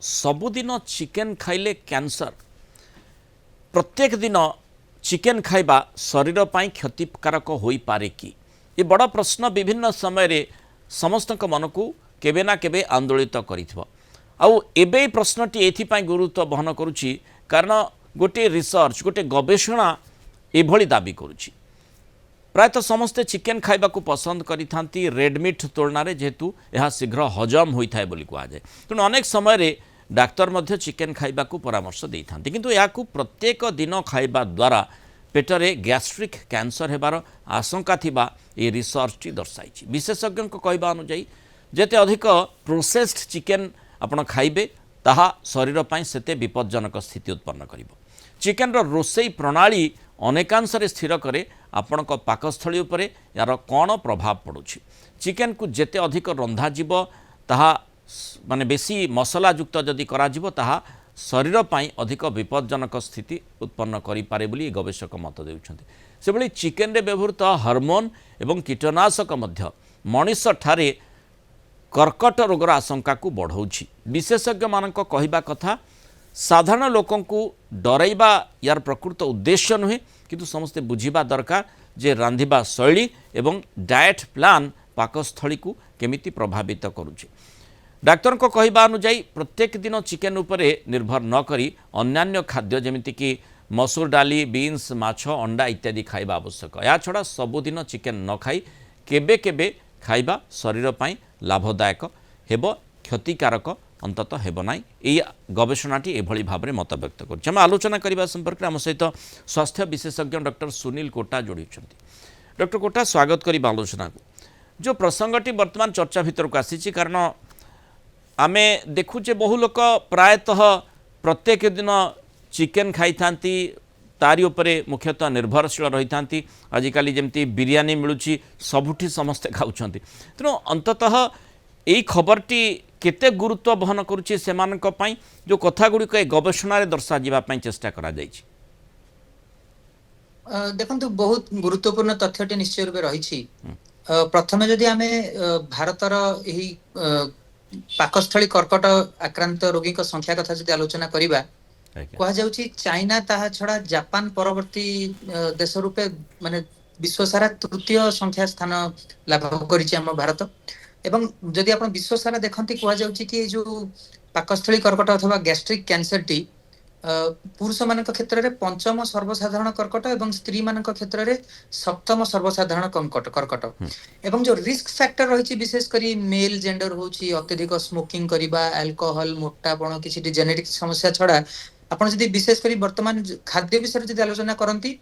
सबुदिन chicken खाइले cancer प्रत्येक दिन चिकेन खाइबा शरीर पर क्षतिकारक हो पारे कि ये बड़ प्रश्न विभिन्न समय रे समस्त मन को केबे ना केबे आंदोलित करिथिबो। आउ एबे प्रश्नटी एथिपाई गुरुत्व बहन करुछि कारण गोटे रिसर्च गोटे गवेषणा एभली दाबी करुछि। प्रायतः समस्ते चिकेन खाइबा को पसंद करिथांती रेड मीट तुलना रे जेहेतु यह शीघ्र हजम होइथाय बोली कुआ जाय। तेणु अनेक समय रे डाक्तर मध्य चिकेन खाइबा को परामर्श देइथांती किंतु याकू प्रत्येक दिन खाइबा द्वारा पेटरे गैस्ट्रिक कैंसर हेबार आशंका थिबा ए रिसर्च दर्शाई। विशेषज्ञों कहवा अनुଯାयी जेते अधिक प्रोसेस्ड चिकेन आपण खाइबे ताहा शरीर पाई सेते विपज्जनक स्थिति उत्पन्न करिवो। चिकेन रो रोसई प्रणाली अनेकांश स्थिर करे आपण पाकस्थली उपरे यार कौन प्रभाव पड़ुछि। चिकेन को जेते अधिक रंधा जीव ताहा माने बेसी मसलायुक्त जदि कराजिवो ताहा शरीर पाई अधिक विपज्जनक स्थिति उत्पन्न करि पारे बोली गवेषक मत देउछन्ति। सेबली चिकेन रे व्यवहृत हार्मोन एवं कीटनाशक मध्य मनुष्य ठारे कर्कट रोगर आशंका को बढ़ाऊछि। विशेषज्ञ मानक कहिबा कथा साधारण लोकों को डराइबा यार प्रकृत उद्देश्य नुहे किंतु समस्ते बुझिबा दरकार जे रांधिबा शैली एवं डाएट प्लान पाकस्थली को केमिति प्रभावित करुछि। डाक्तर को कहवा अनुଯାयी प्रत्येक दिन चिकेन उपरे निर्भर न करी अन्यान्य खाद्य जमिति कि मसूर डाली बीन्स माछ अंडा इत्यादि खाइबा आवश्यक। या छड़ा सबुदिन चिकेन न खाई केबे केबे खाइबा शरीर पाई लाभदायक हेबो क्षतिकारक अंततः हेब नाई। यही गवेषणाटी एभली भाव में मत व्यक्त कर आलोचना करने संपर्क में आम सहित स्वास्थ्य विशेषज्ञ डॉक्टर सुनील कोटा जोड़ी। डॉक्टर कोटा स्वागत करिबा आलोचना को। जो प्रसंगटी वर्तमान चर्चा भितर को आसी कारण आमे देखुचे बहु लोक प्रायतः प्रत्येक दिन चिकेन खाई थांती तारी उपरे मुख्यतः निर्भरशील रही थांती। आजिकाली जमती बिरियानी मिलुची सबुठी समस्ते खाउछंती। तेणु अंततः यही खबरटी केते गुरुत्व बहन करुछि सेमानक पई जो कथा गुड़िक गवेषणा रे दर्शा जीवा पई चेष्टा करा जायछि। देखंतु बहुत गुरुत्वपूर्ण तथ्यटी निश्चय रूपे रही। प्रथमे जदि आमे भारतर एही पाकस्थली कर्कट आक्रांत रोगी संख्या कथा जदि आलोचना करिबा कहा जाउछि चाइना ताहा छड़ा जापान परवर्ती देश रूपे माने विश्व सारा तृतीय संख्या स्थान लाभ करिछि हम भारत। एवं जदि आपण विश्व सारा देखंती कहा जाउछि कि जो पाकस्थली कर्कट अथवा गैस्ट्रिक कैंसर टी पुरुष मानक क्षेत्र में पंचम सर्वसाधारण कर्कट एवं स्त्री मानक क्षेत्र में सप्तम सर्वसाधारण कर्कट एवं जो रिस्क फैक्टर रही विशेष करी मेल जेंडर होची अत्यधिक स्मोकिंग करिबा अल्कोहल मोटापण किसी जेनेटिक समस्या छड़ा आपण जदि विशेष करी वर्तमान खाद्य विषय जदि आलोचना करंती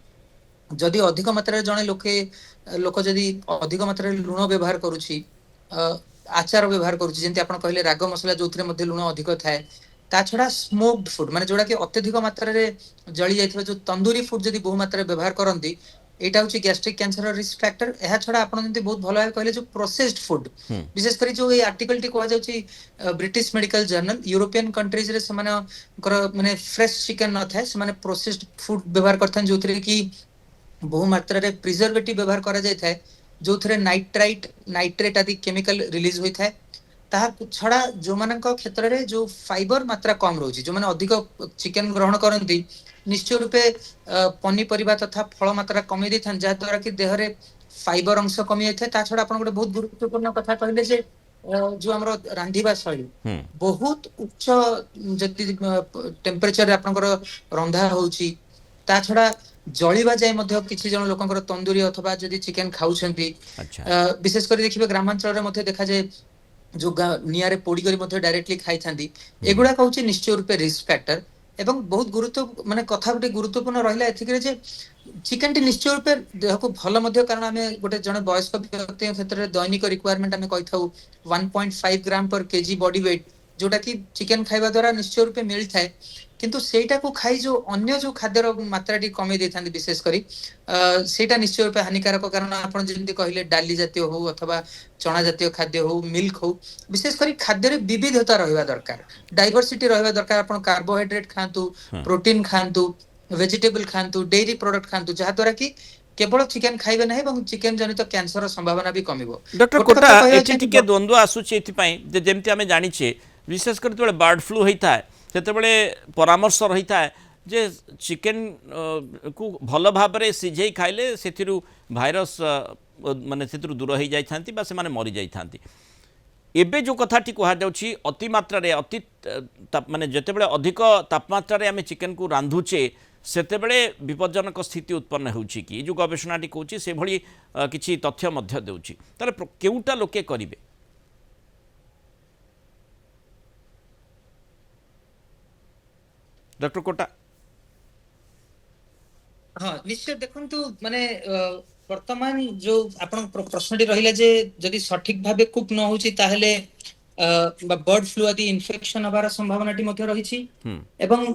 जदि अधिक मात्रा जने लोक जदि अधिक मात्रा लुण व्यवहार करूची आचार व्यवहार करूची जेंति आपण कहले राग मसला जोथरे मध्ये लुण अधिक थाए ता छड़ा स्मोक्ड फूड माने जोड़ा कि अत्यधिक मात्रा रे जळी जायथिबा जो तंदूरी फूड जदि बहु मात्रा व्यवहार करंती एटा होची गैस्ट्रिक कैंसर रिस्क फैक्टर। एहा छड़ा आपण जंती बहुत भलो है कहले जो प्रोसेस्ड फूड विशेष करी जो ए आर्टिकल टी कहै जाउची British medical journal European countries रे समान माने फ्रेश चिकन न थाए समान प्रोसेस्ड फूड व्यवहार करथन जोथरे कि बहु मात्रा रे प्रिजर्वेटिव व्यवहार करा जाय थाए जोथरे नाइट्रेट आदि केमिकल रिलीज होई थाए। ताहा छड़ा जो मानक क्षेत्र रे जो फाइबर मात्रा कम रोची जो माने अधिक चिकेन ग्रहण करंती निश्चय रूपे पनीपरिबा तथा फल मात्रा कमी दैथन जा द्वारा कि देह रे फाइबर अंश कमी आइथे। ता छड़ा आपण गोटे बहुत गुरुत्वपूर्ण कथा कहले जे जो हमरो रांधिबा शैली बहुत उच्च जति टेम्परेचर रे आपनकर रंधा होउची ता छड़ा जळिबा जाय मध्ये किछि जन लोकंकर तंदूरी अथवा जदि चिकेन खाउछंती विशेष करी देखिबे ग्रामांचल रे मध्ये देखा जाय जो नियारे पोड़ी करी मध्ये डायरेक्टली खाई थांदी एगुडा कहउची निश्चय रूपे रिस्क फैक्टर एवं बहुत गुरुत्व माने कथा गोटे गुरुत्वपूर्ण रहिला एथिकरे जे चिकेन टी निश्चय रूपे देह को भल मध्ये कारण आमे गोटे जने वयस्क व्यक्ति क्षेत्र रे दैनिक रिक्वायरमेंट आमे कहिथाउ 1.5 ग्राम पर केजी बॉडी वेट जोटा कि चिकेन खाइबा द्वारा निश्चय रूपे मिल थाए किंतु सेटा को खाई जो अन्य जो खाद्यर मात्रा टी कमी दै थांदी विशेष करी सेटा निश्चय रूपे हानिकारक कारण आपण जेंति कहिले डाली जातीय हो अथवा चना जातीय खाद्य हो मिल्क हो विशेष करी खाद्य रे विविधता रहबा दरकार डाइवर्सिटी रहबा दरकार। आपण कार्बोहाइड्रेट खांतु प्रोटीन खांतु वेजिटेबल खांतु डेयरी प्रोडक्ट खांतु जहा द्वारा कि केवल चिकेन खाइबे नाही एवं चिकेन जनित कैंसर संभावना भी कमिबो। डॉक्टर कोटा एठी टिके द्वंद्व आसुची एथि पई जे जेमति हमें जानिछे विशेषकर जो बर्ड फ्लू होता है से परामर्श रही है जे चिकेन को भल भाव में सिझे खाइले से भाइरस माने से दूर हो जाती से मरी जाती एबे जो कथाटी कहुच्छी अति मात्रा अति माने जितेबाला अधिक तापमात्रा आम चिकेन को रांधुचे सेतेबेले विपज्जनक स्थिति उत्पन्न होउछि कि जो गवेषणाटी कहूँ से भली किछि तथ्य मध्य देउछि ताले केउटा लोके करिवे डॉक्टर कोटा हाँ निश्चय देखंतु माने वर्तमान जो आपण प्रश्नटी रहिला जे जदि सठिक भाबे कुक न होउछि ताहेले बर्ड फ्लू आदि इन्फेक्शन हबार संभावनाटी मध्य रहिछि एवं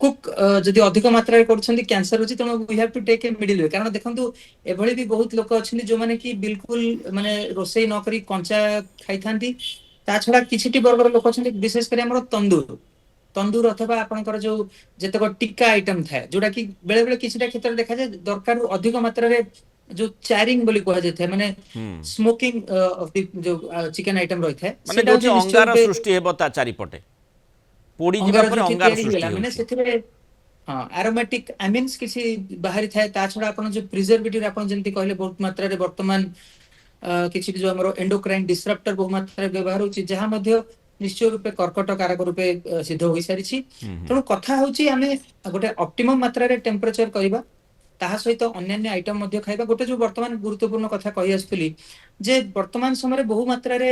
कुक जदि अधिक मात्रा रे करछन्ती कैंसर होछि तनो we have to take a middle way कारण देखंतु एभଳି भी बहुत लोक अछन्ती जो माने कि बिल्कुल माने रोसई न करी कंचा खाइथांती ता छडा किछिटी वर्गर लोक अछन्ती विशेष करी हमर तंदूर अथवा आपनकर जो जेतक टिक्का आइटम थाए जोटा कि बेले बेले किछिटा क्षेत्र देखा जाय दरकार अधिक मात्रा रे जो चारिंग बोली कहा जाय माने स्मोकिंग ऑफ द जो चिकन आइटम रही थाए माने जो अंगार सृष्टि हेबो ता चारि पटे पोड़ी जिबा पर अंगार सृष्टि माने सेथिरे हां एरोमेटिक एमिन्स किछि बाहरी थाए ता छडा आपन जो प्रिजर्वेटिव आपन जेंति कहले बहुत मात्रा रे वर्तमान किछि जो हमरो एंडोक्राइन डिसरप्टर बहुत मात्रा रे व्यवहार होछि जहा मध्ये निश्चय रूपे कर्कट कारक रूपे सिद्ध हो सारी तेणु कथा होची आमे गोटे ऑप्टिमम मात्रा रे टेम्परेचर करिबा ताहा सहित अन्य आइटम मध्ये खाइबा गोटे जो वर्तमान गुरुत्वपूर्ण कथा कहि आस्तली जे वर्तमान समय बहु मात्रा रे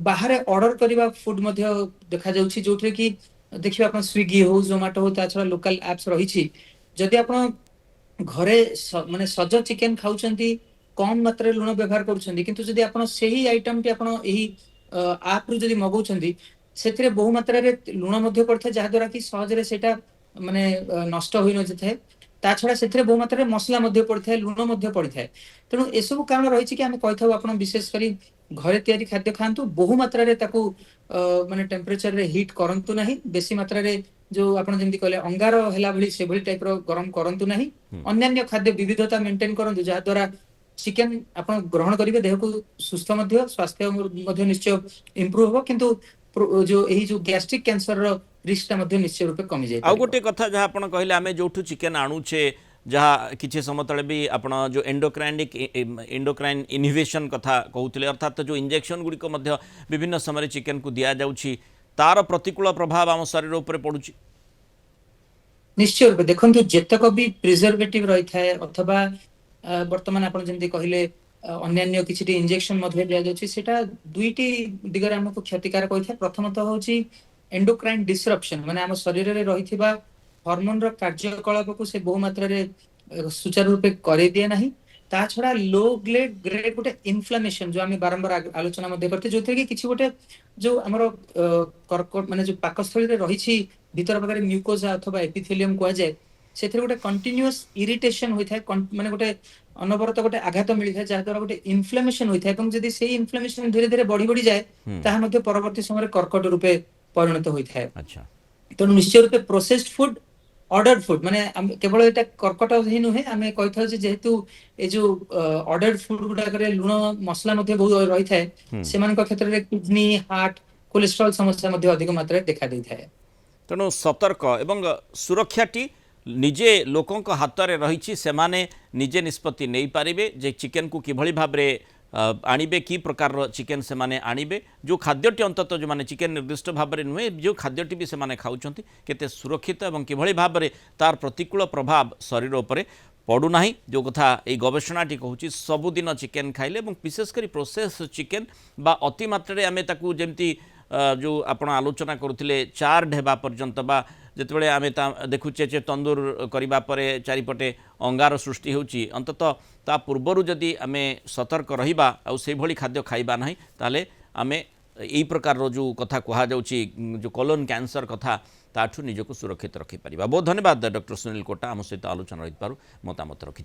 बाहर ऑर्डर करिबा फूड मध्ये देखा जाउची जोठे कि देखिबा अपन स्विगी हो जोमाटो हो ताछरा लोकल एप्स रहिछि जदि आपण घरे माने सज चिकन खाउचंती कम मात्रा रे लूण व्यवहार करूचंती किंतु जदि आपण सेही आइटम टी आपण एही आप रु जदि मगौछंती सेथिरे बहु मात्रा रे लूण मध्ये पड़थे जहा द्वारा कि सहज रे सेटा माने नष्ट होई न जथे ता छडा सेथिरे बहु मात्रा रे मसला मध्ये पड़थे लूण मध्ये पड़थे तेणु एसबु कारण रहिछि कि आमे कहिथाउ आपण विशेष करी घरे तयारी खाद्य खांतु बहु मात्रा रे ताकू माने टेम्परेचर रे हीट करंतु नाही बेसी मात्रा रे जो आपण जेंति कहले अंगार हैला भली से भली टाइप रो गरम करंतु नाही अन्य खाद्य विविधता मेंटेन करंतु जहा द्वारा चिकन आपण ग्रहण करिवे देह को सुस्थ मध्ये स्वास्थ्य मध्ये निश्चय इंप्रूव हो किंतु जो एही जो गैस्ट्रिक कैंसर रो रिस्क मध्ये निश्चय रूपे कमी जाय आ गोटे कथा जहा आपण कहले आमे जोठु चिकन आणुछे जहाँ किसी समय तले भी आपण जो एंडोक्राइन इनहिबिशन कथा कहते अर्थात जो इंजेक्शन गुड़िक विभिन्न समय चिकेन को दि जाउछि तार प्रतिकूल प्रभाव आम शरीर उपर पड़ुछि निश्चय रूपे देखंतु जेतक भी प्रिजर्वेटिव रही थाए अथवा वर्तमान आपण जेंति कहिले अन्य किछि इंजेक्शन मध्ये दिया जाउछि सेटा दुईटी दिगरे हमको क्षतिकारक होइथा प्रथमतः होछि एंडोक्राइन डिसरप्शन माने हम शरीर रे रहिथिबा हार्मोन रो कार्यकलाप को से बहु मात्रा रे सुचारू रूपे करे दिए नाही ता छडा लो ग्रेड गोटे इन्फ्लेमेशन जो हम बारंबार आलोचना मध्ये करते जोथे कि किछि गोटे जो हमरो कर्कट माने जो पाकस्थली रे रहिछि भीतर प्रकार म्यूकोजा अथवा एपिथेलियम को जाय सेथरे गोटे कंटीन्यूअस इरिटेशन होई थाए माने गोटे अनवरत गोटे आघात मिली थाए जहा द्वारा गोटे इन्फ्लेमेशन होई थाए एवं जदि सेही इन्फ्लेमेशन धीरे धीरे बढ़ी जाए ताहा मध्ये परवर्ती समय कर्कट रूपे परिणत होई थाए अच्छा तो निश्चय रूपे प्रोसेस्ड फूड ऑर्डर्ड फूड माने केवल एटा कर्कट ही नुहे आमे कहिथाउ जे जेहेतु ए जो ऑर्डर्ड फूड गुडा करे लूण मसला मध्ये बहुत रही थाए सेमान को क्षेत्र रे किडनी हार्ट कोलेस्ट्रॉल समस्या मध्ये अधिक मात्रा देखा दै थाए तेणु सतर्क एवं सुरक्षाटी निजे लोकों हाथ में रही से माने निजे निष्पत्ति नहीं पारे जे चिकेन को किभली भाव में आणिबे कि प्रकार चिकेन से माने आणिबे जो खाद्यटी अंतत जो माने चिकेन निर्दिष्ट भाव में नुहे जो खाद्यटी भी से माने खाउछंती केते सुरक्षित एवं किभली भाव में तार प्रतिकूल प्रभाव शरीर उपरे पड़ूना जो कथा ये गवेषणाटी कहूँ सबुदिन चिकेन खाइले एवं विशेषकर प्रोसेस चिकेन बा अति मात्रा आमे ताकू जेमती जो आपण आलोचना करुले चार्ड हेबा पर्यंत बा जितेबाला आम देखुचे जे तंदूर करने परे चारिपटे अंगार सृष्टि होची अंततः ता पूर्वर जदि आम सतर्क रहिबा आ से भली खाद्य खाइबा नहीं ताले आम यही प्रकार जो कथा कहा जाउची जो कोलोन कैंसर कथा ताठू निजको सुरक्षित रखिपार बहुत धन्यवाद डॉक्टर सुनील कोटा आम सहित आलोचना रही मतामत रखि।